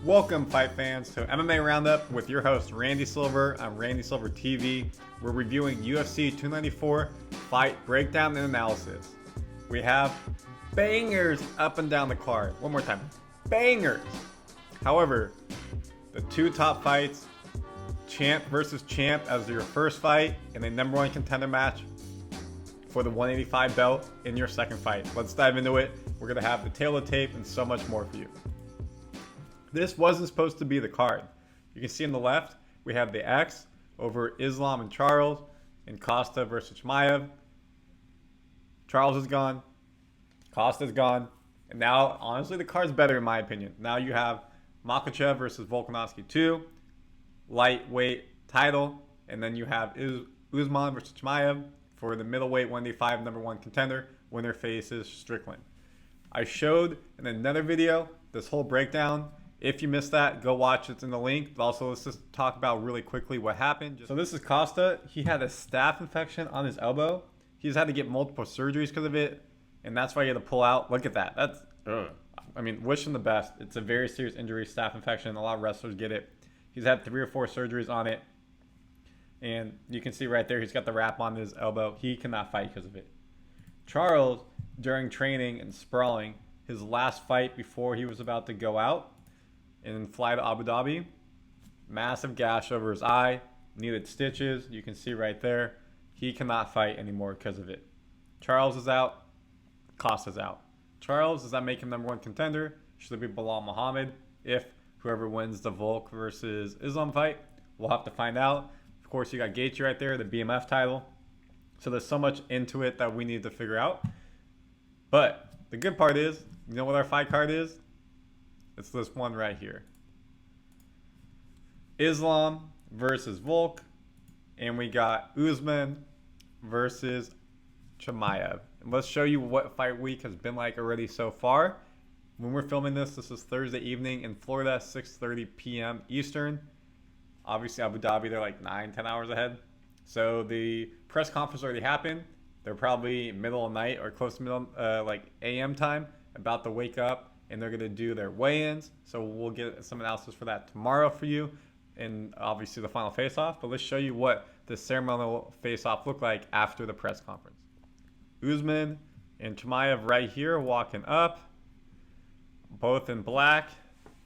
Welcome, fight fans, to MMA Roundup with your host, Randy Silver on Randy Silver TV. We're reviewing UFC 294 fight breakdown and analysis. We have bangers up and down the card. One more time. Bangers! However, the two top fights, champ versus champ as your first fight, and a number one contender match for the 185 belt in your second fight. Let's dive into it. We're going to have the tail of the tape and so much more for you. This wasn't supposed to be the card. You can see on the left, we have the X over Islam and Charles, and Costa versus Chimaev. Charles is gone. Costa's gone. And now, honestly, the card's better in my opinion. Now you have Makhachev versus Volkanovski 2, lightweight title. And then you have Usman versus Chimaev for the middleweight 185 number one contender. Winner faces Strickland. I showed in another video this whole breakdown. If you missed that, go watch it. It's in the link. But also, let's just talk about really quickly what happened. So this is Costa. He had a staph infection on his elbow. He's had to get multiple surgeries because of it, and that's why he had to pull out. Look at that. That's, I mean, wish him the best. It's a very serious injury, staph infection. A lot of wrestlers get it. He's had 3 or 4 surgeries on it, and you can see right there, he's got the wrap on his elbow. He cannot fight because of it. Charles, during training and sprawling, his last fight before he was about to go out and fly to Abu Dhabi, massive gash over his eye, needed stitches. You can see right there. He cannot fight anymore because of it. Charles is out. Costa's out. Charles, does that make him number one contender? Should it be Bilal Muhammad? If whoever wins the Volk versus Islam fight, we'll have to find out. Of course, you got Gaethje right there, the BMF title. So there's so much into it that we need to figure out. But the good part is, you know what our fight card is? It's this one right here. Islam versus Volk. And we got Usman versus Chimaev. And let's show you what fight week has been like already so far. When we're filming this is Thursday evening in Florida, 6:30 p.m. Eastern. Obviously, Abu Dhabi, they're like 9-10 hours ahead. So the press conference already happened. They're probably middle of night or close to middle, like AM time, about to wake up. And they're going to do their weigh-ins. So we'll get some analysis for that tomorrow for you. And obviously the final face-off. But let's show you what the ceremonial face-off looked like after the press conference. Usman and Chimaev right here walking up. Both in black.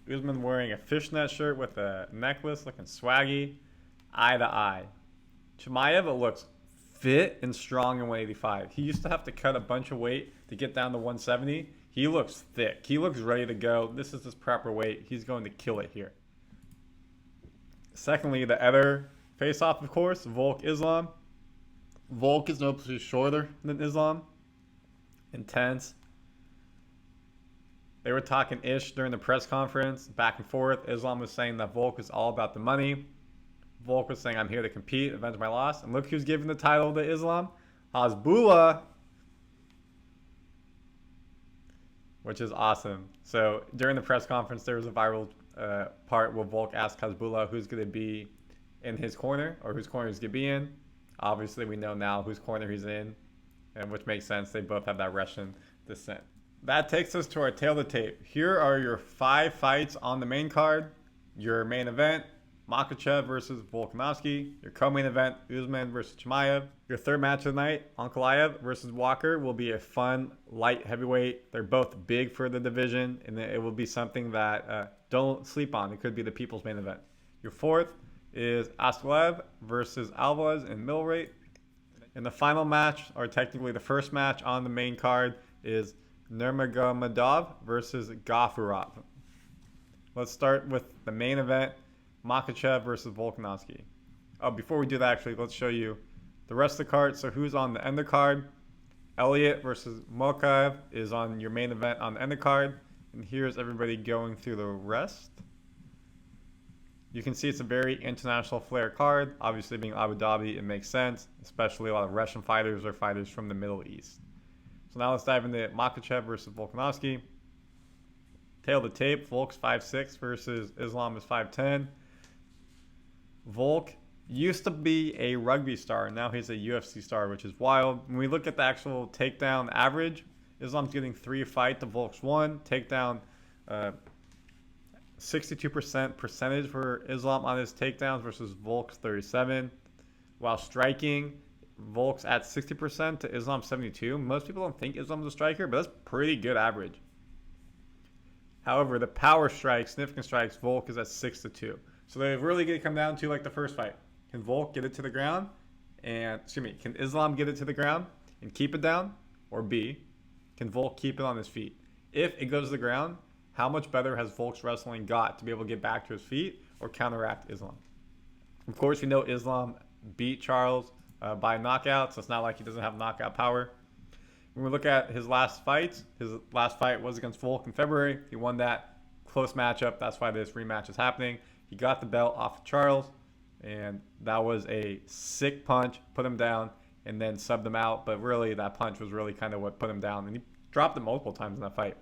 Usman wearing a fishnet shirt with a necklace looking swaggy. Eye to eye. Chimaev, it looks fit and strong in 185. He used to have to cut a bunch of weight to get down to 170. He looks thick. He looks ready to go. This is his proper weight. He's going to kill it here. Secondly, the other face-off, of course, Volk Islam. Volk is noticeably shorter than Islam. Intense. They were talking ish during the press conference, back and forth. Islam was saying that Volk is all about the money. Volk was saying, I'm here to compete, avenge my loss. And look who's giving the title to Islam. Hasbullah. Which is awesome. So during the press conference, there was a viral part where Volk asked Hasbullah who's going to be in his corner or whose corner he's going to be in. Obviously, we know now whose corner he's in, and which makes sense. They both have that Russian descent. That takes us to our tail of the tape. Here are your 5 fights on the main card. Your main event, Makhachev versus Volkanovski. Your co-main event, Usman versus Chimaev. Your third match of the night, Ankalaev versus Walker, will be a fun light heavyweight. They're both big for the division, and it will be something that don't sleep on. It could be the people's main event. Your fourth is Askalev versus Alvarez in middleweight. And the final match, or technically the first match on the main card, is Nurmagomedov versus Gafurov. Let's start with the main event, Makhachev versus Volkanovski. Oh, before we do that, actually, let's show you the rest of the card. So who's on the undercard? Elliott versus Makhachev is on your main event on the undercard. And here's everybody going through the rest. You can see it's a very international flair card. Obviously, being Abu Dhabi, it makes sense, especially a lot of Russian fighters or fighters from the Middle East. So now let's dive into Makhachev versus Volkanovski. Tail of the tape, Volk's 5'6" versus Islam is 5'10". Volk used to be a rugby star. Now he's a UFC star, which is wild. When we look at the actual takedown average, Islam's getting 3 a fight to Volk's 1. Takedown 62% percentage for Islam on his takedowns versus Volk's 37. While striking, Volk's at 60% to Islam 72. Most people don't think Islam's a striker, but that's pretty good average. However, the power strikes, significant strikes, Volk is at 6-2. So they're really going to come down to like the first fight. Can Volk get it to the ground? Can Islam get it to the ground and keep it down? Or B, can Volk keep it on his feet? If it goes to the ground, how much better has Volk's wrestling got to be able to get back to his feet or counteract Islam? Of course, we know Islam beat Charles by knockout, so it's not like he doesn't have knockout power. When we look at his last fight was against Volk in February. He won that close matchup. That's why this rematch is happening. He got the belt off of Charles, and that was a sick punch, put him down, and then subbed him out. But really, that punch was really kind of what put him down, and he dropped it multiple times in that fight.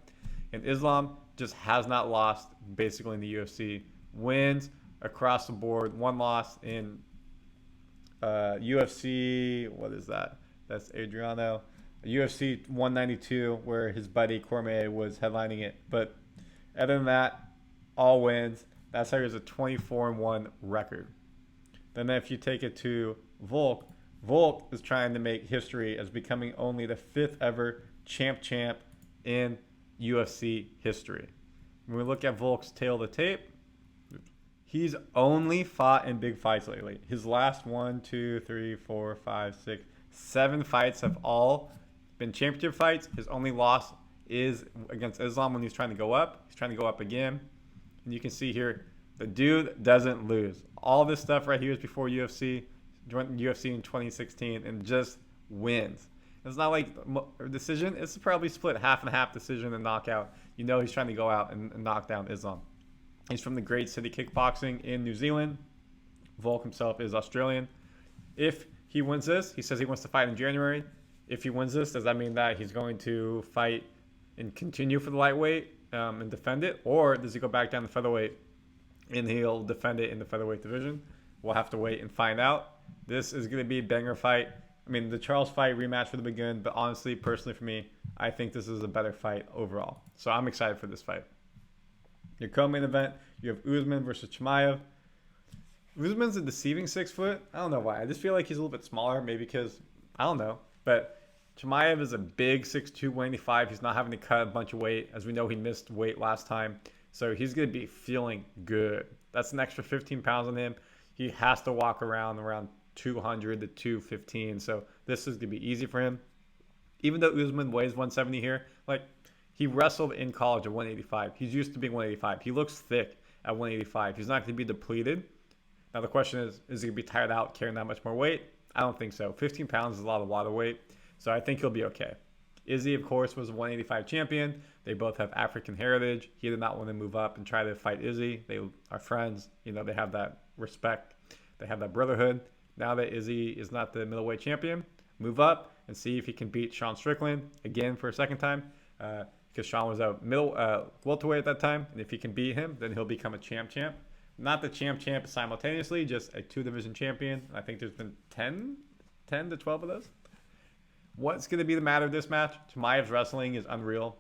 And Islam just has not lost basically in the UFC. Wins across the board. One loss in UFC, what is that? That's Adriano. UFC 192, where his buddy Cormier was headlining it. But other than that, all wins. That's how he has a 24-1 record. Then if you take it to Volk, Volk is trying to make history as becoming only the 5th ever champ in UFC history. When we look at Volk's tail of the tape, he's only fought in big fights lately. His last 7 fights have all been championship fights. His only loss is against Islam when he's trying to go up. He's trying to go up again. And you can see here, the dude doesn't lose. All this stuff right here is before UFC. Joined UFC in 2016 and just wins. It's not like a decision. It's probably split half and half decision and knockout. You know he's trying to go out and knock down Islam. He's from the Great City Kickboxing in New Zealand. Volk himself is Australian. If he wins this, he says he wants to fight in January. If he wins this, does that mean that he's going to fight and continue for the lightweight and defend it? Or does he go back down to featherweight and he'll defend it in the featherweight division? We'll have to wait and find out. This is going to be a banger fight. I mean, the Charles fight rematch would have been good, but honestly, personally for me, I think this is a better fight overall. So I'm excited for this fight. Your co-main event, you have Usman versus Chimaev. Usman's a deceiving 6 foot. I don't know why. I just feel like he's a little bit smaller, maybe because, I don't know. But Chimaev is a big 6'2", 185. He's not having to cut a bunch of weight. As we know, he missed weight last time. So he's going to be feeling good. That's an extra 15 pounds on him. He has to walk around 200 to 215. So this is going to be easy for him. Even though Usman weighs 170 here, like, he wrestled in college at 185. He's used to being 185. He looks thick at 185. He's not going to be depleted. Now the question is he going to be tired out carrying that much more weight? I don't think so. 15 pounds is a lot of water weight. So I think he'll be okay. Izzy, of course, was a 185 champion. They both have African heritage. He did not want to move up and try to fight Izzy. They are friends. You know, they have that respect. They have that brotherhood. Now that Izzy is not the middleweight champion, move up and see if he can beat Sean Strickland again for a second time. Because Sean was a welterweight at that time. And if he can beat him, then he'll become a champ. Not the champ simultaneously, just a 2-division champion. I think there's been 10 to 12 of those. What's going to be the matter of this match? Chimaev's wrestling is unreal.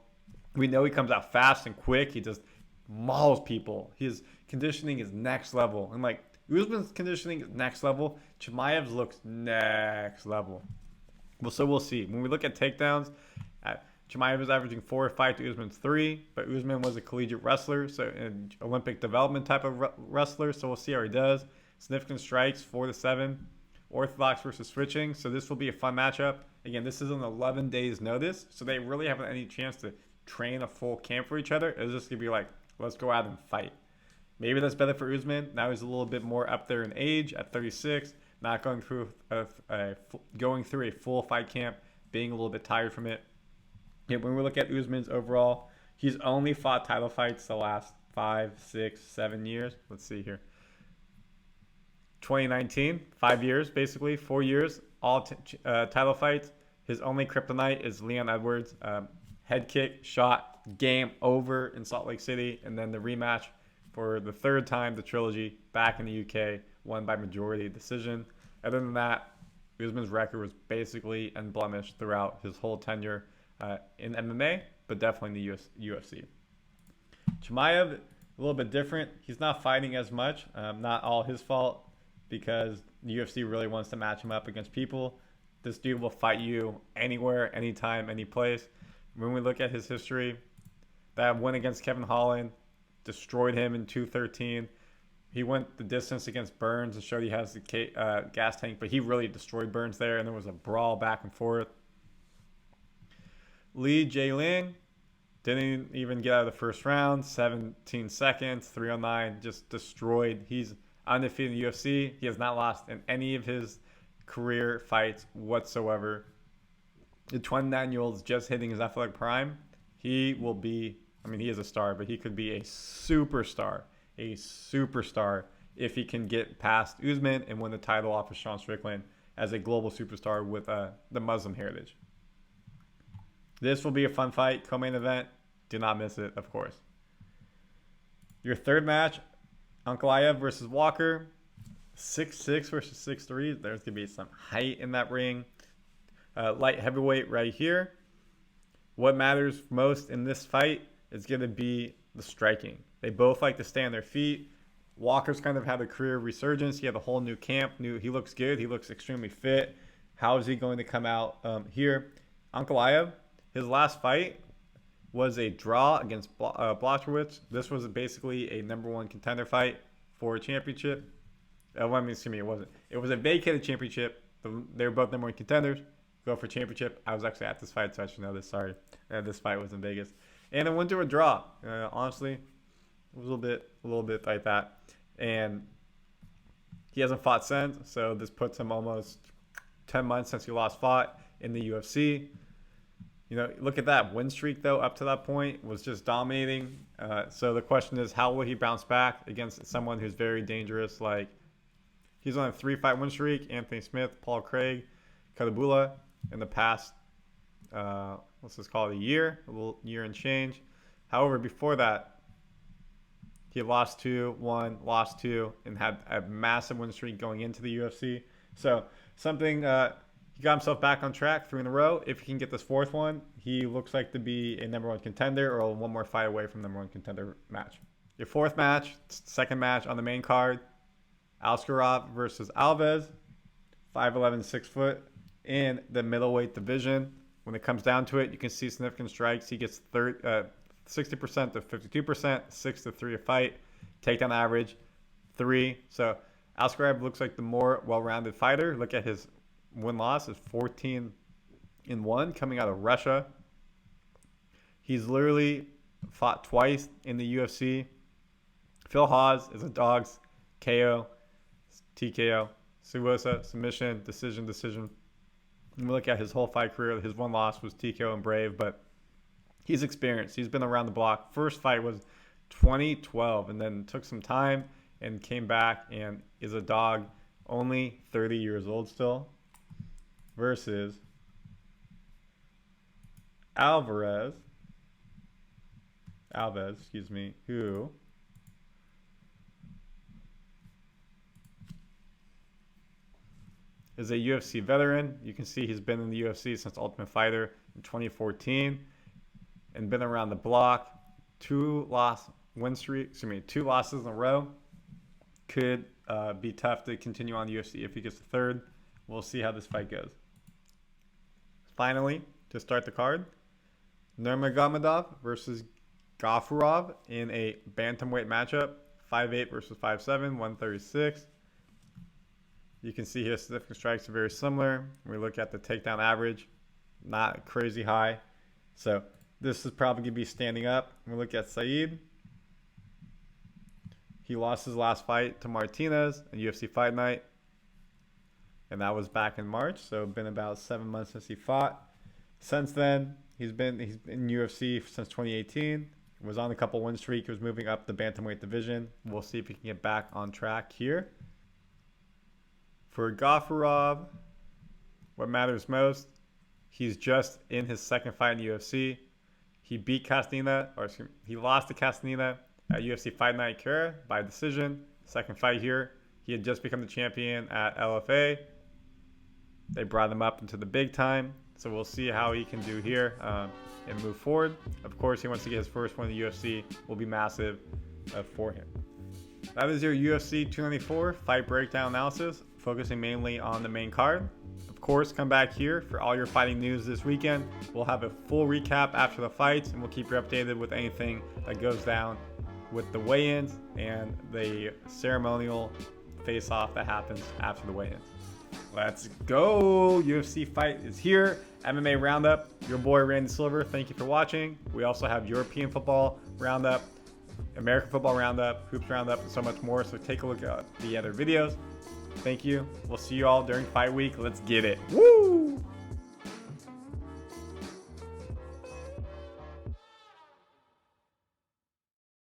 We know he comes out fast and quick. He just mauls people. His conditioning is next level. And like Usman's conditioning is next level. Chimaev's looks next level. Well, so we'll see. When we look at takedowns, Chimaev is averaging 4 or 5 to Usman's 3, but Usman was a collegiate wrestler, so an Olympic development type of wrestler, so we'll see how he does. Significant strikes, 4 to 7. Orthodox versus switching, so this will be a fun matchup. Again, this is on 11 days notice, so they really haven't any chance to train a full camp for each other. It's just going to be like, let's go out and fight. Maybe that's better for Usman. Now he's a little bit more up there in age at 36, not going through a full fight camp, being a little bit tired from it. Yeah, when we look at Usman's overall, he's only fought title fights the last 5, 6, 7 years. Let's see here. 2019, 5 years, basically, 4 years, all title fights. His only kryptonite is Leon Edwards. Head kick, shot, game over in Salt Lake City. And then the rematch for the 3rd time, the trilogy, back in the UK, won by majority decision. Other than that, Usman's record was basically unblemished throughout his whole tenure in MMA, but definitely in the UFC. Chimaev, a little bit different. He's not fighting as much. Not all his fault because the UFC really wants to match him up against people. This dude will fight you anywhere, anytime, any place. When we look at his history, that win against Kevin Holland destroyed him in 213. He went the distance against Burns and showed he has the gas tank, but he really destroyed Burns there, and there was a brawl back and forth. Li Jialing didn't even get out of the first round. 17 seconds, 309, just destroyed. He's undefeated in the UFC. He has not lost in any of his career fights whatsoever. The 29-year-old is just hitting his athletic prime. He will be, I mean, he is a star, but he could be a superstar if he can get past Usman and win the title off of Sean Strickland as a global superstar with the Muslim heritage. This will be a fun fight, co-main event. Do not miss it, of course. Your third match, Ankalaev versus Walker. 6'6 versus 6'3. There's going to be some height in that ring. Light heavyweight right here. What matters most in this fight is going to be the striking. They both like to stay on their feet. Walker's kind of had a career resurgence. He had a whole new camp. He looks good. He looks extremely fit. How is he going to come out here? Ankalaev, his last fight was a draw against Blachowicz. This was basically a number one contender fight for a championship. It wasn't. It was a vacated championship. They were both number one contenders. Go for championship. I was actually at this fight, so I should know this. Sorry. This fight was in Vegas. And it went to a draw. Honestly, it was a little bit like that. And he hasn't fought since, so this puts him almost 10 months since he last fought in the UFC. Look at that win streak, though, up to that point was just dominating. So the question is, how will he bounce back against someone who's very dangerous? Like, he's on a 3-fight win streak. Anthony Smith, Paul Craig, Kadabula in the past, let's just call it a little year and change. However, before that, he lost 2, won, lost 2, and had a massive win streak going into the UFC. So something, he got himself back on track 3 in a row. If he can get this 4th one, he looks like to be a number one contender or one more fight away from number one contender match. Your 4th match, second match on the main card, Askarov versus Alves, 5'11", 6 foot in the middleweight division. When it comes down to it, you can see significant strikes. He gets 60% to 52%, 6-3 a fight. Takedown average, 3. So Askarov looks like the more well-rounded fighter. Look at his win-loss is 14-1 coming out of Russia. He's literally fought twice in the UFC. Phil Hawes is a dog's KO, TKO, Suwosa, submission, decision. And we look at his whole fight career. His one loss was TKO and Brave, but he's experienced. He's been around the block. First fight was 2012, and then took some time and came back and is a dog, only 30 years old still, versus Alves, who is a UFC veteran. You can see he's been in the UFC since Ultimate Fighter in 2014 and been around the block. 2 losses in a row. Could be tough to continue on the UFC if he gets the 3rd. We'll see how this fight goes. Finally, to start the card, Nurmagomedov versus Gafurov in a bantamweight matchup. 5'8 versus 5'7", 136. You can see his significant strikes are very similar. We look at the takedown average, not crazy high. So this is probably going to be standing up. We look at Saeed. He lost his last fight to Martinez in UFC Fight Night, and that was back in March. So it's been about 7 months since he fought. Since then, he's been in UFC since 2018. Was on a couple win streak. He was moving up the bantamweight division. We'll see if he can get back on track here. For Gafurov, what matters most, he's just in his 2nd fight in the UFC. He lost to Castaneda at UFC Fight Night Kara by decision. 2nd fight here. He had just become the champion at LFA. They brought him up into the big time. So we'll see how he can do here and move forward. Of course, he wants to get his first one in the UFC. Will be massive. for him. That is your UFC 294 fight breakdown analysis, focusing mainly on the main card. Of course, come back here for all your fighting news this weekend. We'll have a full recap after the fights, and we'll keep you updated with anything that goes down with the weigh-ins and the ceremonial face-off that happens after the weigh-ins. Let's go! UFC fight is here. MMA Roundup. Your boy Randy Silver. Thank you for watching. We also have European Football Roundup, American Football Roundup, Hoops Roundup, and so much more. So take a look at the other videos. Thank you. We'll see you all during fight week. Let's get it. Woo!